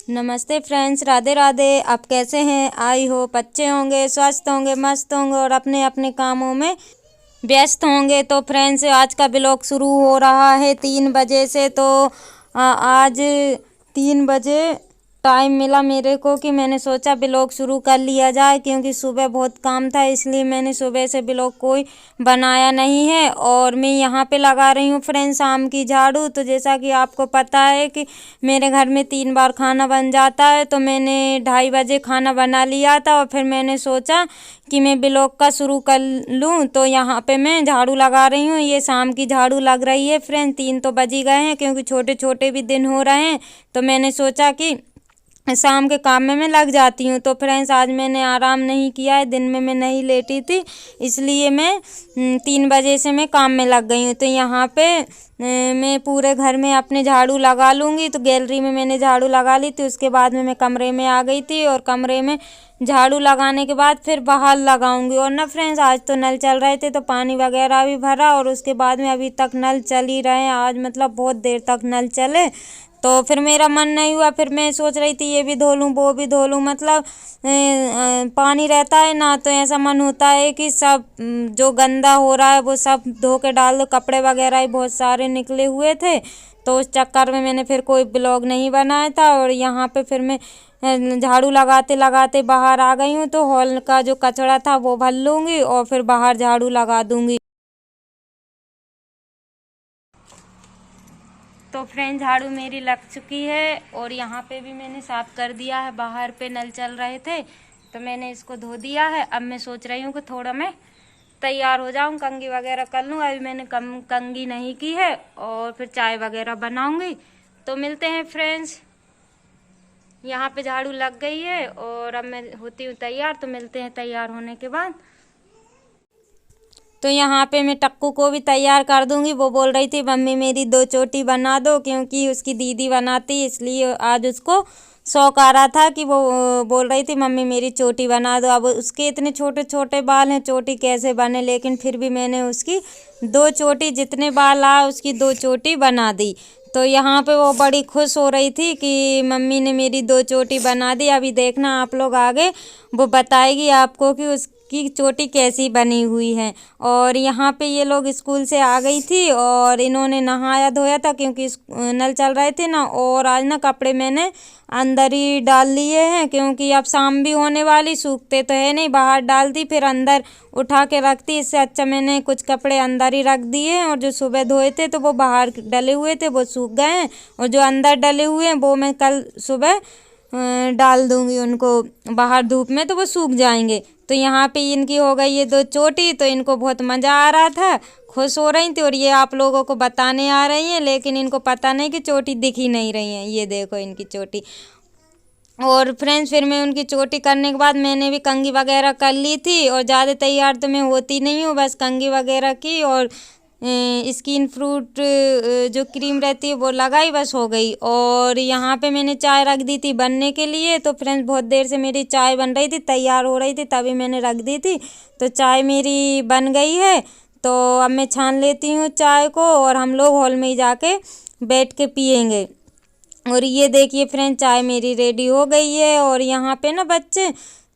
नमस्ते फ्रेंड्स, राधे राधे। आप कैसे हैं? आई होप अच्छे होंगे, स्वस्थ होंगे, मस्त होंगे और अपने अपने कामों में व्यस्त होंगे। तो फ्रेंड्स, आज का ब्लॉग शुरू हो रहा है 3 बजे से। तो आज 3 बजे टाइम मिला मेरे को कि मैंने सोचा ब्लॉग शुरू कर लिया जाए, क्योंकि सुबह बहुत काम था, इसलिए मैंने सुबह से ब्लॉग कोई बनाया नहीं है। और मैं यहाँ पे लगा रही हूँ फ्रेंड्स शाम की झाड़ू। तो जैसा कि आपको पता है कि मेरे घर में 3 बार खाना बन जाता है, तो मैंने 2:30 बजे खाना बना लिया था और फिर मैंने सोचा कि मैं ब्लॉग का शुरू कर लूँ। तो यहाँ पे मैं झाड़ू लगा रही हूँ। ये शाम की झाड़ू लग रही है फ्रेंड, 3 तो बज ही गए हैं, क्योंकि छोटे छोटे भी दिन हो रहे हैं। तो मैंने सोचा कि शाम के काम में मैं लग जाती हूँ। तो फ्रेंड्स, आज मैंने आराम नहीं किया है, दिन में मैं नहीं लेटी थी, इसलिए मैं 3 बजे से मैं काम में लग गई हूँ। तो यहाँ पे मैं पूरे घर में अपने झाड़ू लगा लूँगी। तो गैलरी में मैंने झाड़ू लगा ली थी, उसके बाद में मैं कमरे में आ गई थी और कमरे में झाड़ू लगाने के बाद फिर बाहर लगाऊंगी। और ना फ्रेंड्स, आज तो नल चल रहे थे तो पानी वगैरह भी भरा और उसके बाद में अभी तक नल चल ही रहे हैं। आज मतलब बहुत देर तक नल चले, तो फिर मेरा मन नहीं हुआ। फिर मैं सोच रही थी ये भी धो लूँ वो भी धो लूँ, मतलब पानी रहता है ना, तो ऐसा मन होता है कि सब जो गंदा हो रहा है वो सब धो के डाल दो। कपड़े वगैरह ही बहुत सारे निकले हुए थे, तो उस चक्कर में मैंने फिर कोई ब्लॉग नहीं बनाया था। और यहाँ पे फिर मैं झाड़ू लगाते लगाते बाहर आ गई हूँ। तो हॉल का जो कचरा था वो भर लूँगी और फिर बाहर झाड़ू लगा दूँगी। तो फ्रेंड, झाड़ू मेरी लग चुकी है और यहाँ पे भी मैंने साफ़ कर दिया है। बाहर पे नल चल रहे थे तो मैंने इसको धो दिया है। अब मैं सोच रही हूँ कि थोड़ा मैं तैयार हो जाऊँ, कंघी वगैरह कर लूँ। अभी मैंने कंघी नहीं की है और फिर चाय वगैरह बनाऊँगी। तो मिलते हैं फ्रेंड्स। यहाँ पे झाड़ू लग गई है और अब मैं होती हूँ तैयार। तो मिलते हैं तैयार होने के बाद। तो यहाँ पे मैं टक्कू को भी तैयार कर दूंगी। वो बोल रही थी मम्मी मेरी 2 चोटी बना दो, क्योंकि उसकी दीदी बनाती, इसलिए आज उसको शौक आ रहा था कि वो बोल रही थी मम्मी मेरी चोटी बना दो। अब उसके इतने छोटे छोटे बाल हैं, चोटी कैसे बने, लेकिन फिर भी मैंने उसकी 2 चोटी, जितने बाल आ उसकी 2 चोटी बना दी। तो यहाँ पे वो बड़ी खुश हो रही थी कि मम्मी ने मेरी 2 चोटी बना दी। अभी देखना आप लोग आगे, वो बताएगी आपको कि उसकी चोटी कैसी बनी हुई है। और यहाँ पे ये लोग स्कूल से आ गई थी और इन्होंने नहाया धोया था, क्योंकि नल चल रहे थे ना। और आज ना कपड़े मैंने अंदर ही डाल लिए हैं, क्योंकि अब शाम भी होने वाली, सूखते तो है नहीं, बाहर डाल दी फिर अंदर उठा के रखती। इससे अच्छा मैंने कुछ कपड़े अंदर ही रख दिए हैं, और जो सुबह धोए थे तो वो बाहर डले हुए थे, वो सूख गए हैं। और जो अंदर डले हुए हैं वो मैं कल सुबह डाल दूंगी उनको बाहर धूप में, तो वो सूख जाएंगे। तो यहाँ पे इनकी हो गई ये 2 चोटी, तो इनको बहुत मज़ा आ रहा था, खुश हो रही थी। और ये आप लोगों को बताने आ रही हैं, लेकिन इनको पता नहीं कि चोटी दिख ही नहीं रही है। ये देखो इनकी चोटी। और फ्रेंड्स, फिर मैं उनकी चोटी करने के बाद मैंने भी कंघी वगैरह कर ली थी। और ज़्यादा तैयार तो मैं होती नहीं हूँ, बस कंघी वगैरह की और स्किन फ्रूट जो क्रीम रहती है वो लगाई, बस हो गई। और यहाँ पे मैंने चाय रख दी थी बनने के लिए। तो फ्रेंड्स, बहुत देर से मेरी चाय बन रही थी, तैयार हो रही थी, तभी मैंने रख दी थी। तो चाय मेरी बन गई है। तो अब मैं छान लेती हूँ चाय को और हम लोग हॉल में ही जाके बैठ के पियेंगे। और ये देखिए फ्रेंड, चाय मेरी रेडी हो गई है। और यहाँ पे ना बच्चे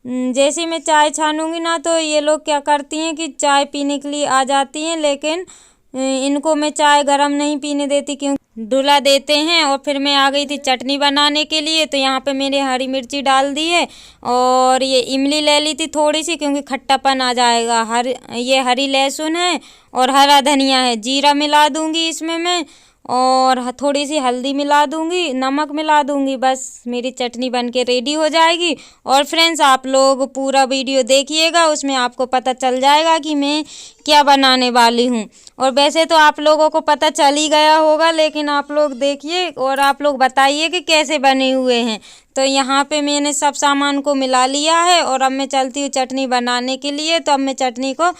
जैसे ही मैं चाय छानूंगी ना, तो ये लोग क्या करती हैं कि चाय पीने के लिए आ जाती हैं, लेकिन इनको मैं चाय गरम नहीं पीने देती, क्योंकि डुला देते हैं। और फिर मैं आ गई थी चटनी बनाने के लिए। तो यहाँ पे मैंने हरी मिर्ची डाल दी है और ये इमली ले ली थी थोड़ी सी, क्योंकि खट्टापन आ जाएगा। ये हरी लहसुन है और हरा धनिया है। जीरा मिला दूंगी इसमें मैं, और थोड़ी सी हल्दी मिला दूंगी, नमक मिला दूंगी, बस मेरी चटनी बनके रेडी हो जाएगी। और फ्रेंड्स, आप लोग पूरा वीडियो देखिएगा, उसमें आपको पता चल जाएगा कि मैं क्या बनाने वाली हूँ। और वैसे तो आप लोगों को पता चल ही गया होगा, लेकिन आप लोग देखिए और आप लोग बताइए कि कैसे बने हुए हैं। तो यहाँ पे मैंने सब सामान को मिला लिया है और अब मैं चलती हूँ चटनी बनाने के लिए। तो अब मैं चटनी को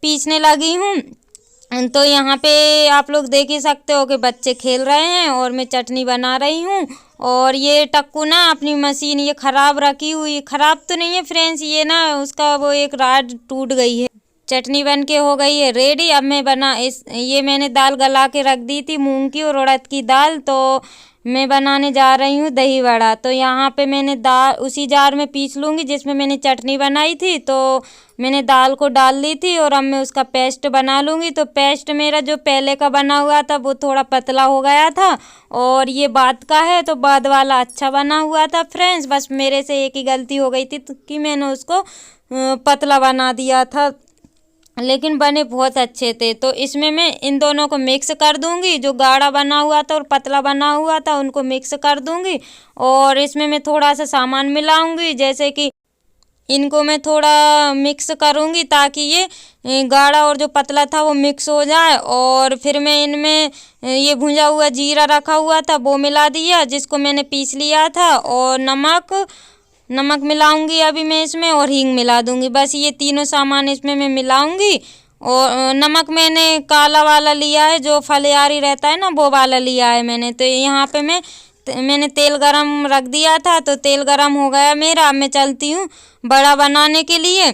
पीसने लगी हूँ। तो यहाँ पे आप लोग देख ही सकते हो कि बच्चे खेल रहे हैं और मैं चटनी बना रही हूँ। और ये टक्कू ना अपनी मशीन ये ख़राब रखी हुई, ख़राब तो नहीं है फ्रेंड्स, ये ना उसका वो एक राड टूट गई है। चटनी बन के हो गई है रेडी। अब मैं ये मैंने दाल गला के रख दी थी, मूंग की और उड़द की दाल। तो मैं बनाने जा रही हूँ दही वड़ा। तो यहाँ पे मैंने दाल उसी जार में पीस लूँगी जिसमें मैंने चटनी बनाई थी। तो मैंने दाल को डाल ली थी और अब मैं उसका पेस्ट बना लूँगी। तो पेस्ट मेरा जो पहले का बना हुआ था वो थोड़ा पतला हो गया था, और ये बाद का है तो बाद वाला अच्छा बना हुआ था फ्रेंड्स। बस मेरे से एक ही गलती हो गई थी कि मैंने उसको पतला बना दिया था, लेकिन बने बहुत अच्छे थे। तो इसमें मैं इन दोनों को मिक्स कर दूंगी, जो गाढ़ा बना हुआ था और पतला बना हुआ था उनको मिक्स कर दूंगी। और इसमें मैं थोड़ा सा सामान मिलाऊंगी, जैसे कि इनको मैं थोड़ा मिक्स करूंगी ताकि ये गाढ़ा और जो पतला था वो मिक्स हो जाए। और फिर मैं इनमें ये भुंजा हुआ जीरा रखा हुआ था वो मिला दिया, जिसको मैंने पीस लिया था। और नमक मिलाऊंगी अभी मैं इसमें, और हींग मिला दूंगी। बस ये तीनों सामान इसमें मैं मिलाऊंगी। और नमक मैंने काला वाला लिया है, जो फलियारी रहता है ना वो वाला लिया है मैंने। तो यहाँ पे मैंने तेल गरम रख दिया था, तो तेल गरम हो गया मेरा। अब मैं चलती हूँ बड़ा बनाने के लिए।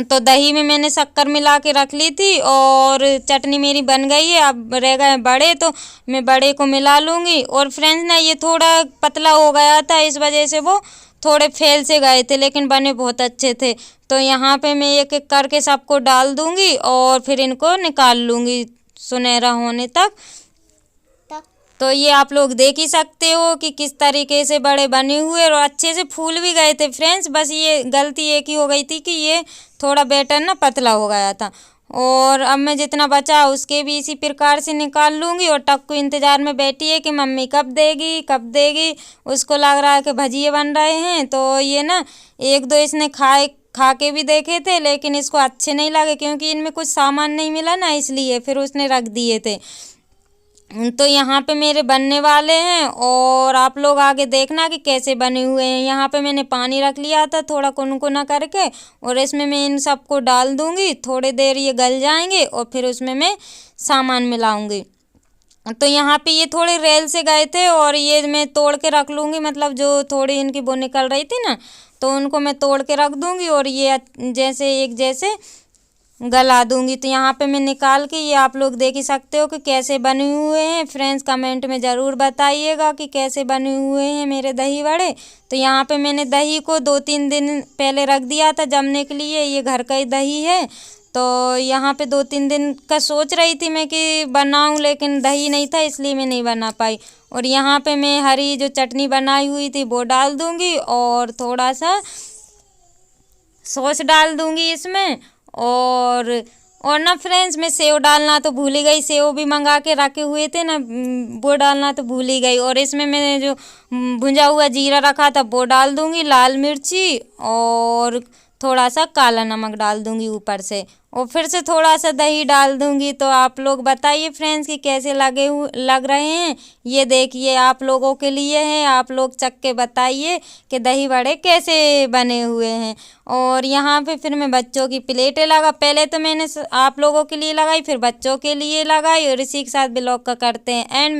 तो दही में मैंने शक्कर मिला के रख ली थी और चटनी मेरी बन गई है। अब रह गए बड़े, तो मैं बड़े को मिला लूँगी। और फ्रेंड्स ना, ये थोड़ा पतला हो गया था, इस वजह से वो थोड़े फैल से गए थे, लेकिन बने बहुत अच्छे थे। तो यहाँ पे मैं एक एक करके सबको डाल दूँगी और फिर इनको निकाल लूँगी सुनहरा होने तक। तो ये आप लोग देख ही सकते हो कि किस तरीके से बड़े बने हुए और अच्छे से फूल भी गए थे फ्रेंड्स। बस ये गलती एक ही हो गई थी कि ये थोड़ा बैटर ना पतला हो गया था। और अब मैं जितना बचा उसके भी इसी प्रकार से निकाल लूँगी। और टक्कू इंतज़ार में बैठी है कि मम्मी कब देगी कब देगी। उसको लग रहा है कि भजिए बन रहे हैं। तो ये ना एक दो इसने खा के भी देखे थे, लेकिन इसको अच्छे नहीं लगे क्योंकि इनमें कुछ सामान नहीं मिला ना, इसलिए फिर उसने रख दिए थे। तो यहाँ पे मेरे बनने वाले हैं और आप लोग आगे देखना कि कैसे बने हुए हैं। यहाँ पे मैंने पानी रख लिया था थोड़ा कुनकुना करके, और इसमें मैं इन सबको डाल दूँगी। थोड़ी देर ये गल जाएंगे और फिर उसमें मैं सामान मिलाऊँगी। तो यहाँ पे ये थोड़े रेल से गए थे और ये मैं तोड़ के रख लूँगी, मतलब जो थोड़ी इनकी वो निकल रही थी ना, तो उनको मैं तोड़ के रख दूँगी और ये जैसे गला दूंगी। तो यहाँ पे मैं निकाल के ये आप लोग देख ही सकते हो कि कैसे बने हुए हैं फ्रेंड्स। कमेंट में ज़रूर बताइएगा कि कैसे बने हुए हैं मेरे दही वड़े। तो यहाँ पे मैंने दही को 2-3 दिन पहले रख दिया था जमने के लिए। ये घर का ही दही है। तो यहाँ पे 2-3 दिन का सोच रही थी मैं कि बनाऊँ, लेकिन दही नहीं था इसलिए मैं नहीं बना पाई। और यहाँ पे मैं हरी जो चटनी बनाई हुई थी वो डाल दूँगी और थोड़ा सा सॉस डाल दूँगी इसमें। और ना फ्रेंड्स, मैं सेव डालना तो भूल ही गई। सेव भी मंगा के रखे हुए थे ना, वो डालना तो भूल ही गई। और इसमें मैंने जो भुंजा हुआ जीरा रखा था वो डाल दूँगी, लाल मिर्ची और थोड़ा सा काला नमक डाल दूँगी ऊपर से, और फिर से थोड़ा सा दही डाल दूँगी। तो आप लोग बताइए फ्रेंड्स कि कैसे लग रहे हैं। ये देखिए आप लोगों के लिए है, आप लोग चख के बताइए कि दही बड़े कैसे बने हुए हैं। और यहाँ पे फिर मैं बच्चों की प्लेटें लगा, पहले तो मैंने आप लोगों के लिए लगाई, फिर बच्चों के लिए लगाई। और इसी के साथ ब्लॉग का करते हैं एंड।